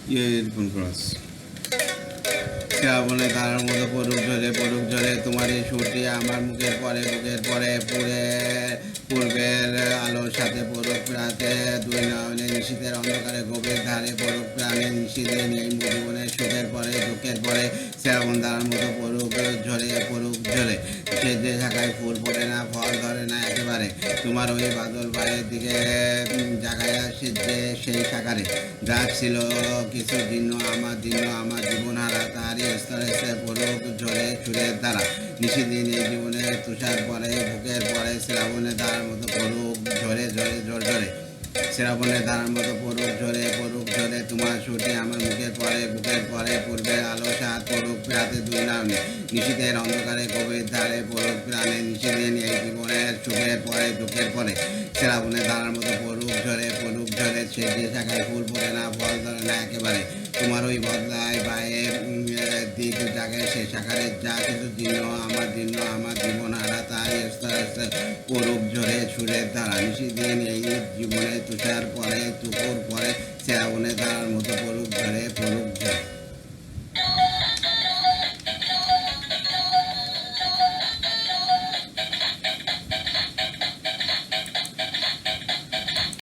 এরকম ক্রস শ্রাবণে তারার মতো পড়ুক ঝরে তোমার এই সুরটি আমার মুখের পরে পুরে পূর্বের আলোর সাথে পড়ুক রাতে দুই নয়নে নিশীথের অন্ধকারে গভীর ধারে পড়ুক প্রাণে নিশীথে নেই জীবনের সুখের পরে দুঃখের পরে শ্রাবণ তারার মতো পড়ুক ঝরে সে যে শাখায় ফুল ফোটে না ফল ধরে না একেবারে তোমার ওই বাদল বাড়ির দিকে জাগাইয়া যে সেই শাখারে গাছ ছিল কিছু আমার জীবন হারা তারই স্তরে স্তরে পড়ুক ঝরে চুলের দ্বারা নিশিদিন এই জীবনের তুষার পরে বুকের পরে শ্রাবণে ধারার মতো পড়ুক ঝরে শ্রাবণে ধারার মতো পড়ুক ঝরে তোমার সুটি আমার বুকের পরে পূর্বের আলো সাত পড়ুক রাতে দুই নামে নিশীথের অন্ধকারে গভীর ধারে পড়ুক প্রাণে নিশিদিন এই জীবনের সুখের পরে দুঃখের পরে শ্রাবণে ধারার মতো পড়ুক ঝরে সে যে শাখায় ফুল পড়ে না ফল ধরে না একেবারে তোমার ওই বদলায় বায়ে দিক জাগে সে শাখারে যা কিছু দিন আমার জীবন হারা তাই পড়ুক ঝরে সুরের দ্বারা নিশিদিন এই জীবনে তুষার পরে তুপুর পরে শ্রাবণে ধারার মতো পড়ুক ঝরে